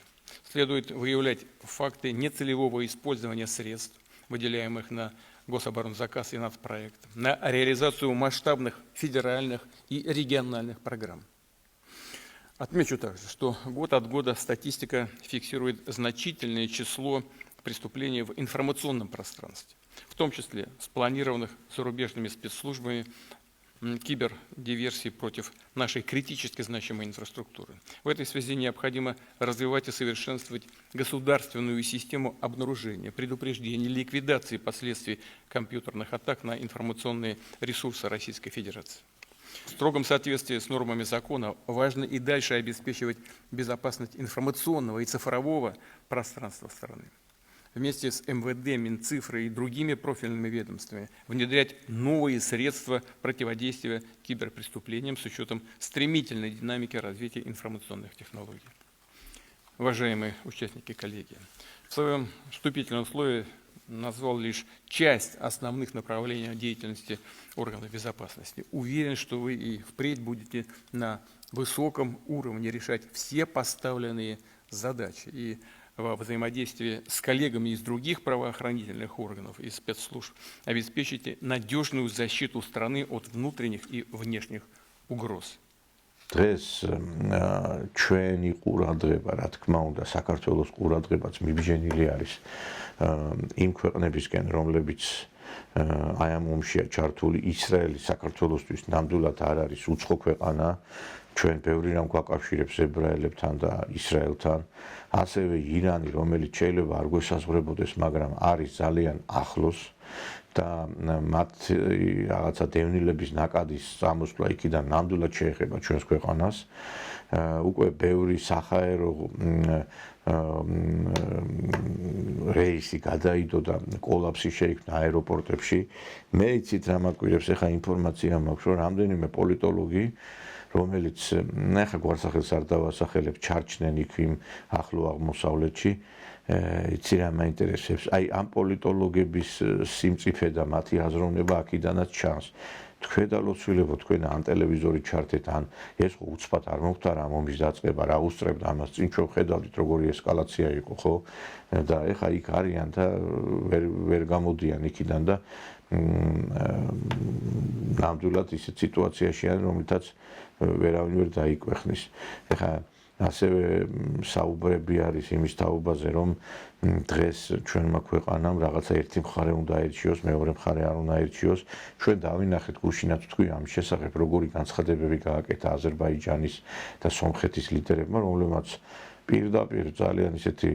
[SPEAKER 6] Следует выявлять факты нецелевого использования средств, выделяемых на гособоронзаказ и нацпроект, на реализацию масштабных федеральных и региональных программ. Отмечу также, что год от года статистика фиксирует значительное число преступлений в информационном пространстве, в том числе спланированных зарубежными спецслужбами кибердиверсии против нашей критически значимой инфраструктуры. В этой связи необходимо развивать и совершенствовать государственную систему обнаружения, предупреждения, ликвидации последствий компьютерных атак на информационные ресурсы Российской Федерации. В строгом соответствии с нормами закона важно и дальше обеспечивать безопасность информационного и цифрового пространства страны. Вместе с МВД, Минцифрой и другими профильными ведомствами внедрять новые средства противодействия киберпреступлениям с учетом стремительной динамики развития информационных технологий. Уважаемые участники коллегии, в своем вступительном слове назвал лишь часть основных направлений деятельности органов безопасности. Уверен, что вы и впредь будете на высоком уровне решать все поставленные задачи и во взаимодействии с коллегами из других правоохранительных органов и спецслужб обеспечите надежную защиту страны от внутренних и внешних угроз.
[SPEAKER 1] დღეს ჩვენი ყურადღება, რა თქმა უნდა, საქართველოს ყურადღებაც მიბჟენილი არის იმ ქვეყნებისკენ, რომლებიც აი ამ ომშია ჩართული. ისრაელი საქართველოსთვის ნამდვილად არ არის უცხო ქვეყანა. ჩვენ ბევრი რამ გვაკავშირებს ებრაელებთან და ისრაელთან. ასევე ირანი, რომელიც შეიძლება არ გვესაზღვრებოდეს, მაგრამ არის ძალიან ახლოს და მათ რაღაცა დევნილების ნაკადის წამოსვლა იქიდან ნამდვილად შეეხება ჩვენს ქვეყანას. უკვე ბევრი საჰაერო რეისი გადაიდო და კოლაფსი შეიქმნა აეროპორტებში. მე იცით რა მაკვირებს, ეხა ინფორმაცია მაქვს, რომ რამდენიმე პოლიტოლოგი, რომელიც ახლა გვარსახელს არ დავასახელებ, ჩარჩნენ იქ იმ ახლო აღმოსავლეთში. იცი რა მაინტერესებს, აი ამ პოლიტოლოგების სიმწიფე და მათი აზროვნება აქედანაც ჩანს. თქვენ და ლოცვილებო, თქვენ ან ტელევიზორი ჩართეთ, ან ეს ხო უცბად არ მოხდა რა ომის დაწყება, რა უსწრებთ ამას, წინ ჩვენ ხედავდით როგორი ესკალაცია იყო, ხო? და ეხა იქ არიან და ვერ გამოდიან იქიდან და ნამდვილად ისეთ სიტუაციაში არის, რომელთაც ვერავინ ვერ დაიკვეხნის. ეხა ასევე საუბრები არის იმის თაობაზე, რომ დღეს ჩვენმა ქვეყანამ რაღაცა ერთი მხარე უნდა აირჩიოს, მეორე მხარე არ უნდა აირჩიოს. ჩვენ დავინახეთ გუშინაც თქვი ამის შესახებ, როგორი განცხადებები გააკეთა აზერბაიჯანის და სომხეთის ლიდერებმა, რომლებმაც პირდაპირ ძალიან ისეთი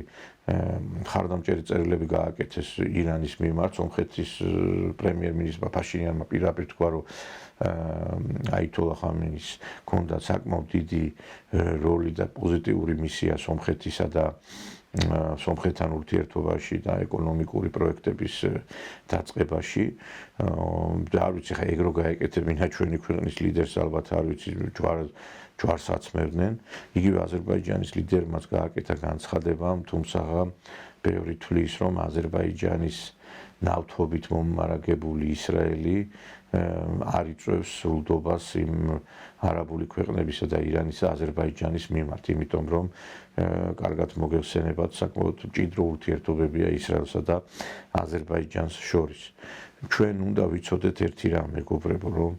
[SPEAKER 1] ხარდამჭერი წერილები გააკეთეს ირანის მიმართ. სომხეთის პრემიერ-მინისტრმა ფაშინიანმა პირდაპირ თქვა, რომ აითოლა ხამენის ჰქონდა საკმაოდ დიდი როლი და პოზიტიური მისია სომხეთისა და სომხეთთან ურთიერთობაში და ეკონომიკური პროექტების დაწყებაში. და არ ვიცი, ხა ეგ რო გაეკეთებინა ჩვენი ქვეყნის ლიდერს, ალბათ არ ვიცი, ჯვარს აცმევდნენ. იგივე აზერბაიჯანის ლიდერმაც გააკეთა განცხადება, თუმცა ბევრი თვლის, რომ აზერბაიჯანის ნავთობით მომარაგებული ისრაელი არ იწვევს სრულდობას იმ არაბული ქვეყნებისა და ირანის და აზერბაიჯანის მიმართ, იმიტომ რომ კარგად მოგეხსენებათ, საკმაოდ მჭიდრო ურთიერთობებია ისრაელსა და აზერბაიჯანს შორის. ჩვენ უნდა ვიცოდეთ ერთი რამ, მეგობრებო, რომ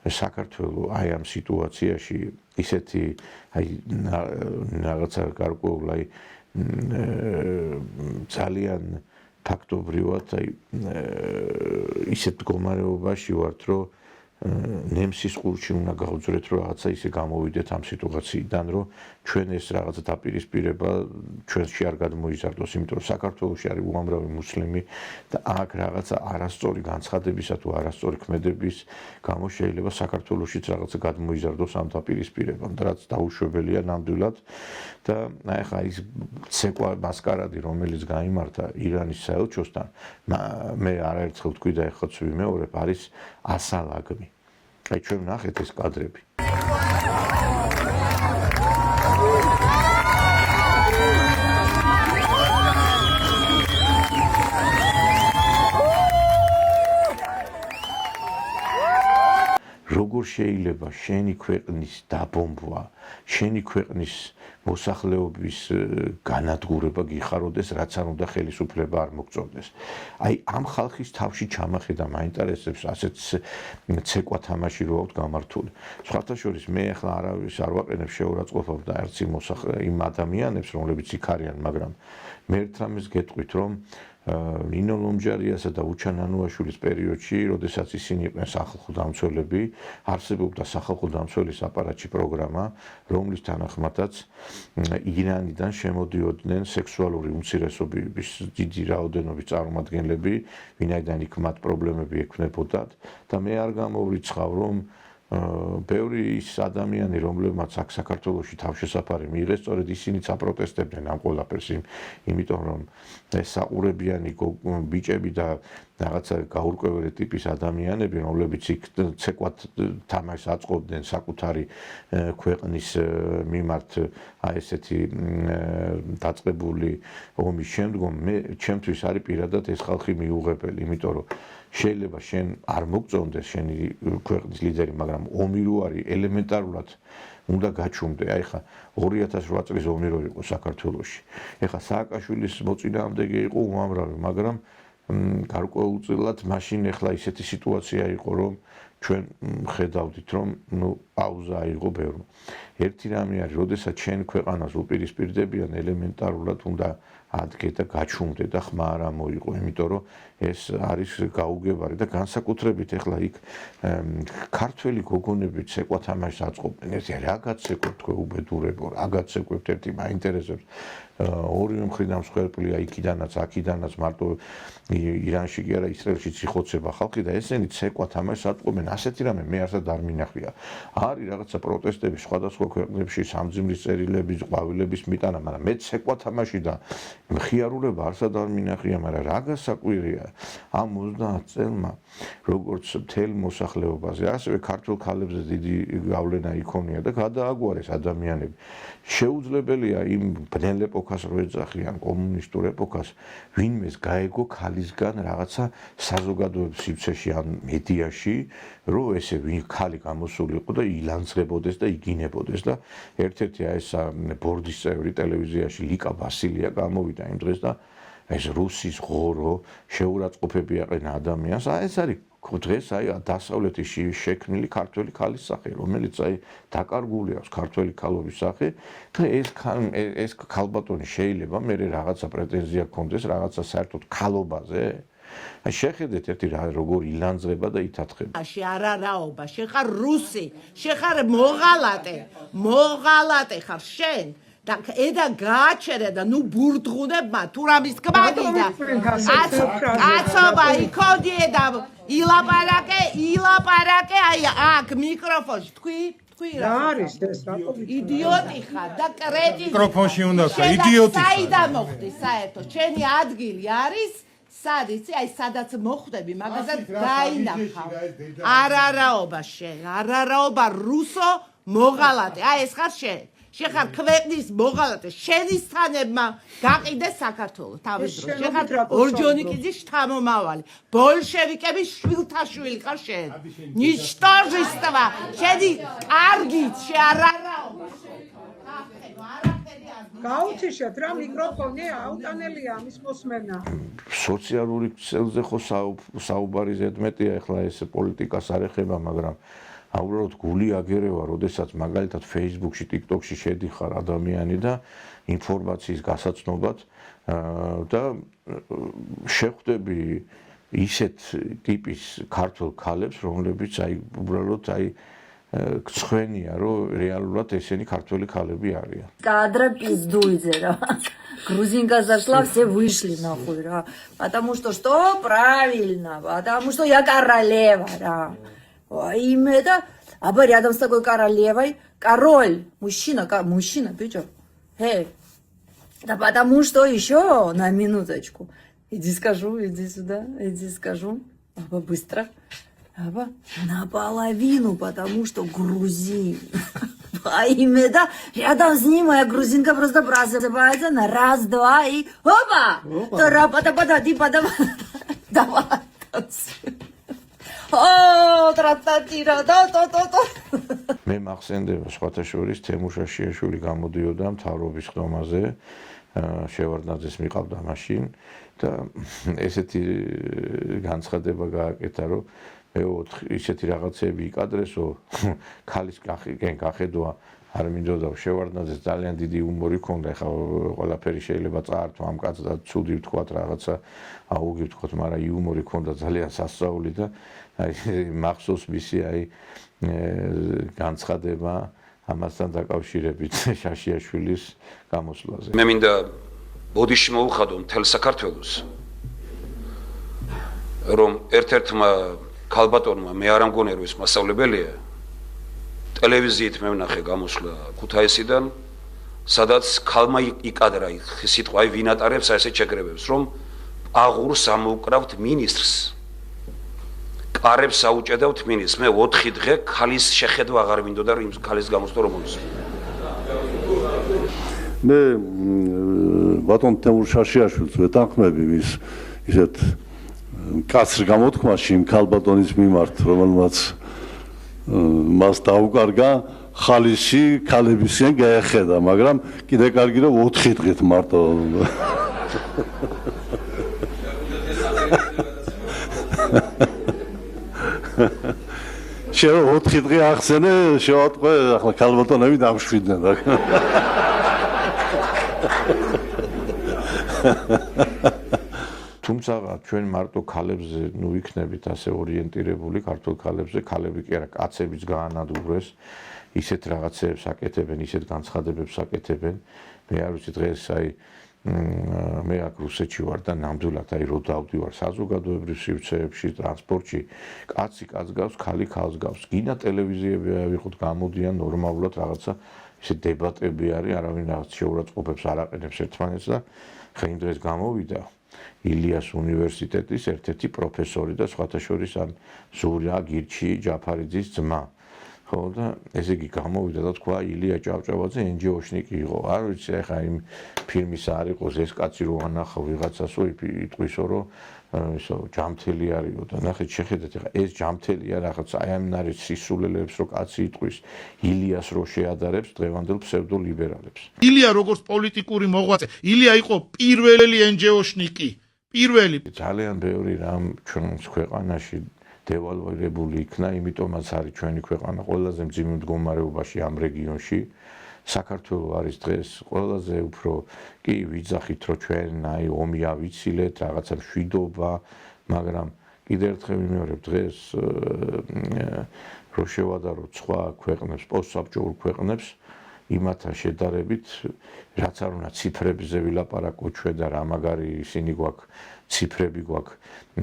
[SPEAKER 1] საქართველოს აი ამ სიტუაციაში ისეთი აი რაღაცა გარკვეულ აი ძალიან ფაქტობრივად აი ისეთ მდგომარეობაში ვართ, რომ ნემსის ყურში უნდა გავუძვრეთ, რომ რაღაცა ისე გამოვიდეთ ამ სიტუაციიდან, რომ ჩვენ ეს რაღაცა დაპირისპირება ჩვენში არ გადმოიზარდოს, იმიტომ რომ საქართველოში არის უამრავი მუსლიმი და აქ რაღაცა არასწორი განცხადებისა თუ არასწორი ქმედების გამო შეიძლება საქართველოშიც რაღაცა გადმოიზარდოს ამ დაპირისპირებამ და რაც დაუშვებელია ნამდვილად. და აი ხა ის ცეკვა მასკარადი, რომელიც გაიმართა ირანის საელჩოსთან, მე არაერთხელ თქვი და ეხლაც ვიმეორებ, არის ასალაგმი. აი ჩვენ ვნახეთ ეს კადრები. როგორ შეიძლება შენი ქვეყნის დაბომბვა, შენი ქვეყნის მოსახლეობის განადგურება გიხაროდეს, რაც არ უნდა ხელისუფლება არ მოგწონდეს. აი ამ ხალხის თავში ჩამახედა მაინტერესებს ასეთ ცეკვა თამაში რო აქვთ გამართული. სხვათა შორის მე ახლა არავის არ ვაყენებ შეურაცხყოფას და არც იმ ადამიანებს, რომლებიც იქ არიან, მაგრამ მე ერთ რამეს გეტყვით, რომ ნინო ლომჯარიასა და უჩან ანუაშვილის პერიოდში, როდესაც ისინი იყვნენ სახალხო დამცველები, არსებობდა სახალხო დამცველის აპარატში პროგრამა, რომლის თანახმადაც ირანიდან შემოდიოდნენ სექსუალური უმცირესობების დიდი რაოდენობის წარმომადგენლები, ვინაიდან იქ მათ პრობლემები ექნებოდათ და მე არ გამოვრიცხავ, რომ ბევრი ის ადამიანი, რომლებმაც აქ საქართველოში თავშესაფარი მიიღეს, სწორედ ისინიც აპროტესტებდნენ ამ ყველაფერს, იმიტომ რომ ეს საყურებიანი ბიჭები და რაღაცა გაურკვეველი ტიპის ადამიანები, რომლებიც იქ ცეკვად თამაშს აწყობდნენ საკუთარი ქვეყნის მიმართ აი ესეთი დაწყებული ომის შემდგომ, მე ჩემთვის არის პირადად ეს ხალხი მიუღებელი, იმიტომ რომ შეიძლება შენ არ მოგწონდეს შენი ქვეყნის ლიდერი, მაგრამ ომი რო არის ელემენტარულად უნდა გაჩუმდე. აი ხა 2008 წლის ომი რო იყო საქართველოში. ეხა სააკაშვილის მოწინააღმდეგე იყო უამრავი, მაგრამ გარკვეულწილად მაშინ ეხლა ისეთი სიტუაცია იყო, რომ ჩვენ ხედავდით, რომ პაუზა აიღო ბევრმა. ერთი რამე არის, როდესაც შენ ქვეყანას უპირისპირდებიან, ელემენტარულად უნდა ადგე და გაჩუმდე და ხმა არ ამოიღო, იმიტომ რომ ეს არის გაუგებარი და განსაკუთრებით ეხლა იქ ქართველი გოგონები ცეკვა თამაშს აწყობდნენ. ერთი რა გაცეკვებთ თქვენ უბედურებო, რა გაცეკვებთ, ერთი მაინტერესებს ორივე მხრიდან მსხვერპლია იქიდანაც, აქიდანაც, მარტო ირანში კი არა, ისრაელშიც იხოცება ხალხი და ესენი ცეკვა თამაშს აწყობენ. ასეთი რამე მე არსად არ მინახია. არის რაღაცა პროტესტები სხვადასხვა ქვეყნებში, სამძიმრის წერილების, ყვავილების მიტანა, მაგრამ მე ცეკვა თამაში და მხიარულება არსად არ მინახია, მაგრამ რა გასაკვირია ამ 30 წელმა, როგორც მთელ მოსახლეობაზე, ასევე ქართულ ქალებზე დიდი გავლენა იქონია და გადააგვარეს ადამიანები. შეუძლებელია იმ ბნელ ეპოქას რო ეძახიან, კომუნისტურ ეპოქას, ვინმეს გაეგო ქალისგან რაღაცა საზოგადოების სივრცეში ან მედიაში, რომ ესე ქალი გამოსული იყო და ილანძღებოდეს და იგინებოდეს და ერთ-ერთი ეს ბორდის წევრი ტელევიზიაში ლიკა ბასილია გამოვიდა იმ დღეს და ეს რუსის ღორო შეურაცხყოფები აყენა ადამიანს. ეს არის დღეს დასავლეთში შექმნილი ქართველი ქალის სახე, რომელიც დაკარგული აქვს ქართველი ქალობის სახე და ეს ქალბატონი შეიძლება მე რაღაცა პრეტენზია გქონდეს რაღაცა საერთოდ ქალობაზე. შეხედეთ ერთი როგორ ილანძღება და ითათხება.
[SPEAKER 7] არარაობა, შენ ხარ რუსი, შენ ხარ მოღალატე ხარ შენ. და ედა გააჩერე და ნუ ბურდღუნებმა თუ რამის კმადი და კაცობა იქოდიე და ილაპარაკე აი აქ მიკროფონში თქვი რა არის ეს რატო იდიოტი ხარ და კრედიტი
[SPEAKER 2] მიკროფონში უნდა ხარ იდიოტი
[SPEAKER 7] საიდან მოხდი საერთოდ ჩემი ადგილი არის სად იცი აი სადაც მოხვდები მაგასაც დაინახავ არარაობა შენ არარაობა რუსო მოღალატე აი ეს ხარ შენ შეხარ ქვეყნის მოღალატე შენისთანებმა გაყიდეს საქართველოს თავის დროს შეხარ ორჯონიკიძის შთამომავალი ბოლშევიკების შვილთაშვილი ხარ შენ ნიჩტოჟისტვა შენი კარგით შეარარაობა
[SPEAKER 8] გაუჩიშეთ რა მიკროფონი აუტანელია ამის მოსმენა
[SPEAKER 1] სოციალური ქსელზე ხო საუბარი ზედმეტია ეხლა ეს პოლიტიკას არ ეხება მაგრამ აუბრალოდ გული აგერევა, როდესაც მაგალითად Facebook-ში, TikTok-ში შედიხარ ადამიანი და ინფორმაციის გასაცნობად და შეხვდები ისეთ ტიპის ქართულ ქალებს, რომლებიც უბრალოდ გცხვენია, რომ რეალურად ესენი ქართველი ქალები არიან.
[SPEAKER 9] Кадра пиздуйте, да. Грузинка зашла, все вышли нахуй, да. Потому что правильно, потому что я королева, да. Имя это, а рядом с такой королевой король, мужчина, ты чё? Эй, да потому что еще на минуточку. Иди скажу, иди сюда, иди скажу. Аба быстро. Аба наполовину, потому что грузин. А имя это, рядом с ним моя грузинка просто просыпается на раз, два и опа! Давай, танцуй.
[SPEAKER 1] მე მახსენდება სხვათა შორის თემუშ აშიაშვილი გამოდიოდა მთავრობის ხდომაზე შევარდნაძეს მიყავდა მაშინ და ესეთი განცხადება გააკეთა რომ მე ისეთი რაღაცები იკადრესო ქალის გახედვა არ მინდოდა შევარდნაძეს ძალიან დიდი იუმორი ჰქონდა, ეხლა ყველაფერი შეიძლება წაართვა ამ კაცს და ცუდი ვთქვათ რაღაცა, აუგი ვთქვათ, მაგრამ იუმორი ჰქონდა ძალიან სასწაული და მახსოვს მისი განცხადება ამასთან დაკავშირებით შაშიაშვილის გამოსვლაზე.
[SPEAKER 10] მე მინდა ბოდიში მოუხადო მთელ საქართველოს, რომ ერთ-ერთმა ქალბატონმა, მე არ ამგონია რომ ის მასწავლებელია, ტელევიზიით მე ვნახე გამოსვლა ქუთაისიდან, სადაც ქალმა იკადრა სიტყვა ვინ ატარებს ესე ჩეკრებებს, რომ აღურს ამოუკრავთ მინისტრს, კარებს აუჭედავთ მინისტრს. მე 4 დღე ქალის შეხედვა აღარ მინდოდა რომ ქალის გამოსვლა რომ მომისვა.
[SPEAKER 11] მე ბატონ თემურ შაშიაშვილს ვეთანხმები მის ისეთ კაცრ გამოთქმაში იმ ქალბატონის მიმართ, რომელმაც მას დაუკარგა ხალისი ქალებისგან გაეხედა, მაგრამ კიდე კარგი რომ 4 დღით მარტო შენ 4 დღე ახსენე, შევატყვე, ახლა ქალბატონები დამშვიდნენ და
[SPEAKER 1] თუმცა ჩვენ მარტო ქალებზე ვიქნებით ასე ორიენტირებული ქართულ ქალებზე, ქალები კი არა, კაცებიც გაანადგურეს, ისეთ რაღაცებს აკეთებენ, ისეთ განცხადებებს აკეთებენ. მე არ ვიცი დღეს მე აქ რუსეთში ვარ და ნამდვილად რო დავდივარ საზოგადოებრივ სივრცეებში, ტრანსპორტში, კაცი კაცს გავს, ქალი ქალს გავს. გინდა ტელევიზიები ავიღოთ, გამოდიან ნორმალურად რაღაცა ისე დებატები არის, არავინ რაღაც შეურაცხყოფებს არ აყენებს ერთმანეთს და ხა იმ დღეს გამოვიდა ილიას უნივერსიტეტის ერთ-ერთი პროფესორი და სხვათა შორის ამ ზურია გირჩი ჯაფარიძის ძმა. ხო და ესე იგი გამოვიდა და თქვა ილია ჭავჭავაძე NGO-შნიკი იყო. არ ვიცი ეხა იმ ფილმის არ იყოს ეს კაცი რო ანახა ვიღაცასო იტყვისო რომ ისო ჯამთელი არისო და ნახეთ შეხედეთ ეხა ეს ჯამთელია რაღაც აი ამ არის სისულელებს რო კაცი იტყვის ილიას რო შეადარებს დღევანდელ ფსევდოლიბერალებს.
[SPEAKER 12] ილია როგორც პოლიტიკური მოღვაწე, ილია იყო პირველი NGO-შნიკი, პირველი.
[SPEAKER 1] ძალიან ბევრი რამ ჩვენს ქვეყანაში დევალვირებული იქნა, იმიტომაც არის ჩვენი ქვეყანა ყველაზე მძიმე მდგომარეობაში ამ რეგიონში. საქართველო არის დღეს ყველაზე უფრო კი ვიძახით რომ ჩვენ ომი ავიცილეთ, რაღაცა მშვიდობა, მაგრამ კიდევ ერთხელ ვიმეორებ დღეს რო შევადაროთ სხვა ქვეყნებს, პოსტსაბჭოურ ქვეყნებს იმათა შედარებით, რაც არ უნდა ციფრებზე ვილაპარაკოთ ჩვენ და რა მაგარი ისინი გვაქვს ციფრები გვაქვს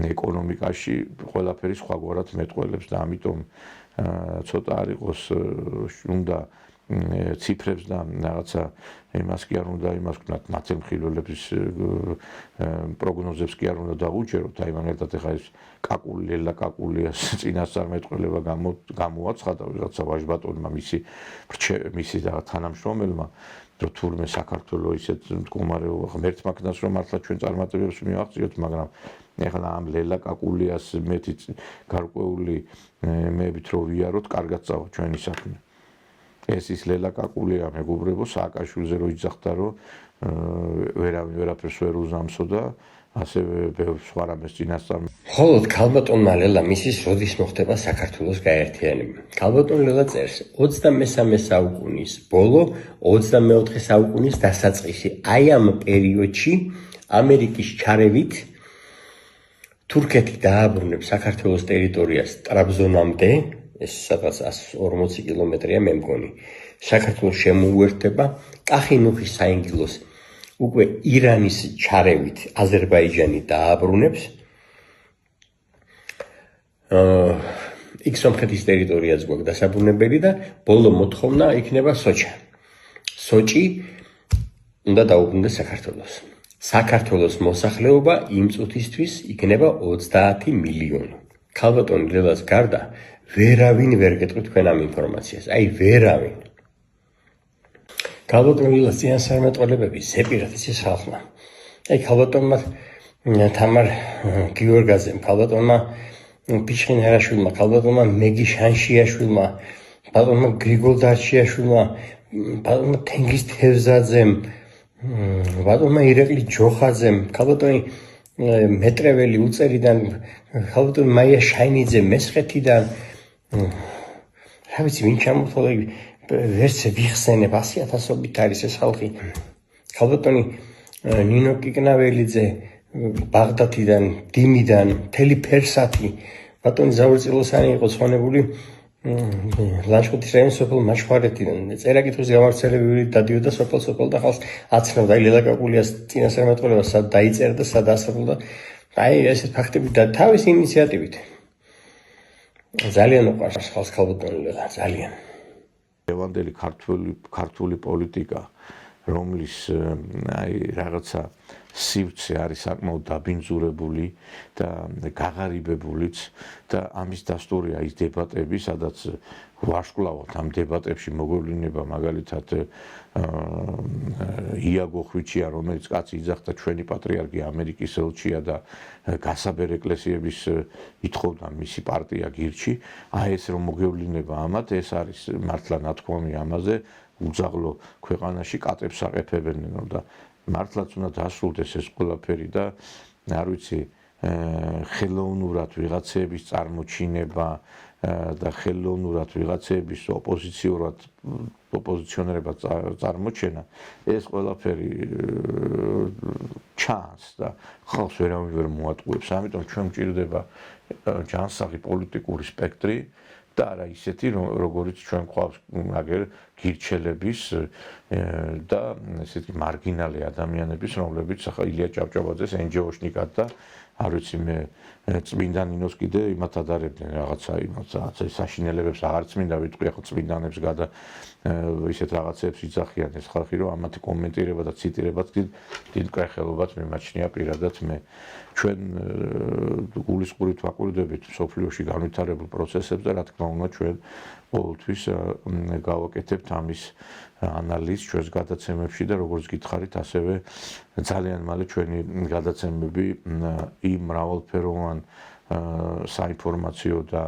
[SPEAKER 1] ეკონომიკაში, ყველაფერი სხვაგვარად მეტყველებს და ამიტომ ცოტა არ იყოს უნდა ციფრებს და რაღაცა იმას კი არ უნდა იმას ვქნათ ნაცემხილველების პროგნოზებს კი არ უნდა დავუჯეროთ, აი მაგალითად ეხა ეს კაკული ლელა კაკულიას წინასწარმეტყველება გამოაცხადა ვიღაცა ვაჟბატონმა მისი და თანამშრომელმა რომ თურმე საქართველოს ისეთ მდგომარეობა ღმერთმა ქნას რომ მართლა ჩვენ წარმატებებს მივაღწიოთ, მაგრამ ეხლა ამ ლელა კაკულიას მეტი გარკვეული მეებით რო ვიაროთ, კარგად წავა ჩვენი საქმე. ეს ის ლელა კაკულია მეგობრებო, სააკაშვილზე რო იძახდა რომ ვერავინ ვერაფერს ვერ უზამსო და ასევე ბევრ სხვა რამეს წინასწარ.
[SPEAKER 13] მხოლოდ ქალბატონმა ლელა მისის როდის მოხდება საქართველოს გაერთიანება. ქალბატონ ლელა წერს 23 საუკუნის ბოლო, 24 საუკუნის დასაწყისი. აი ამ პერიოდში ამერიკის ჩარევით თურქეთი დააბრუნებს საქართველოს ტერიტორიას ტრაბზონამდე, ეს სადღაც 140 კილომეტრია მე მგონი. საქართველოს შემოუერთდება კახინუხის საინგილოს უკვე ირანის ჩარევით აზერბაიჯანი დააბრუნებს. იქ სომხეთის ტერიტორიაც გვაქვს დასაბრუნებელი და ბოლო მოთხოვნა იქნება სოჭა. სოჭი უნდა დაუბრუნდეს საქართველოს. საქართველოს მოსახლეობა იმ წუთისთვის იქნება 30 მილიონი. ქალბატონ ლელას გარდა ვერავინ ვერ გეტყვით თქვენ ამ ინფორმაციას. აი ვერავინ. ქალბატონ ლელას წინასწარმეტყველებები ზეპირად იცის ხალხმა. აი ქალბატონმა თამარ გიორგაძემ, ქალბატონმა ფიჩხინ ჰერაშვილმა, ქალბატონმა მეგი შანშიაშვილმა, ბატონმა გრიგოლ დარჩიაშვილმა, ბატონმა თენგიზ თევზაძემ, ბატონმა ირაკლი ჯოხაძემ, ქალბატონი მეტრეველი უწერიდან, ქალბატონი მაია შაინიძე მესხეთიდან, რა ვიცი ვინ ჩამოთვალა ვერც ვიხსენებ 100,000-ობით არის ეს ხალხი. ქალბატონი ნინო კიკნაველიძე ბაღდათიდან, დინიდან, მთელი ფერსათი, ბატონი ზაურწილოსანი იყო ცხოვრებული ლანჩხუთის რაიონის სოფელ მაჩხوارეთიდან. წერა-კითხვის გამავრცელებელი დადიოდა სოფელ და ხალხს აცნობდა ლელაკაკულიას წინასწარმეტყველება სად დაიწერა და სად ასრულა. აი ესეთ ფაქტები და თავის ინიციატივით. ძალიან უყვარს ხალხს ქალბატონი ლელა, ძალიან.
[SPEAKER 1] ევანდელი ქართული პოლიტიკა, რომლის აი რაღაცა სივრცე არის საკმაოდ დაბინძურებული და გაღარიბებულიც და ამის დასტურია ის დებატები, სადაც ვარსკვლავად ამ დებატებში მოგვევლინება მაგალითად იაგო ხვიჩია, რომელიც კაცი იძახდა ჩვენი პატრიარქი ამერიკის ელჩია და გასაბერ ეკლესიების ითხოვდა მისი პარტია გირჩი, აი ეს რომ მოგვევლინება ამათ, ეს არის მართლა ნათქვამი ამაზე, უძაღლო ქვეყანაში კატებს აყეფებენ და მართლაც უნდა დასრულდეს ეს ყველაფერი და არ ვიცი ხელოვნურად ვიღაცების წარმოჩინება და ხელოვნურად ვიღაცების ოპოზიციონერებად წარმოჩენა ეს ყველაფერი ჩანს და ხალხს ვერავინ ვერ მოატყუებს, ამიტომ ჩვენ გვჭირდება ჯანსაღი პოლიტიკური სპექტრი და არა ისეთი როგორც ჩვენ გვყავს აგერ გირჩელების და ესეთი მარგინალი ადამიანების, რომლებიც ახლა ილია ჭავჭავაძეს NGO-შნიკად და არ ვიცი მე წმინდა ნინოს კიდე იმათ ადარებდნენ რაღაცა საშინელებებს აღარ წმინდა ვიტყვი ახლა წმინდანებს გადა ისეთ რაღაცებს იძახიან ეს ხალხი რომ ამათი კომენტირება და ციტირებაც დიდ კრეხელობას მიმაჩნია პირადად მე ჩვენ გულისყურით ვაკვირდებით სოფლიოში განვითარებულ პროცესებს და რა თქმა უნდა ჩვენ ყოველთვის გავაკეთებთ ამის ანალიზს ჩვენს გადაცემებში და როგორც გითხარით ასევე ძალიან მალე ჩვენი გადაცემები იმ მრავალფეროვან საინფორმაციო და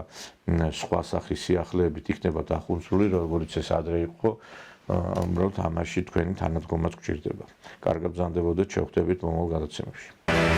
[SPEAKER 1] სხვა სახის სიახლეებით იქნება დახუნცული, როგორც ეს ადრე იყო, უბრალოდ ამაში თქვენი თანადგომაც გვჭირდება. კარგად ბრძანდებოდეთ, შევხვდებით მომავალ გადაცემებში.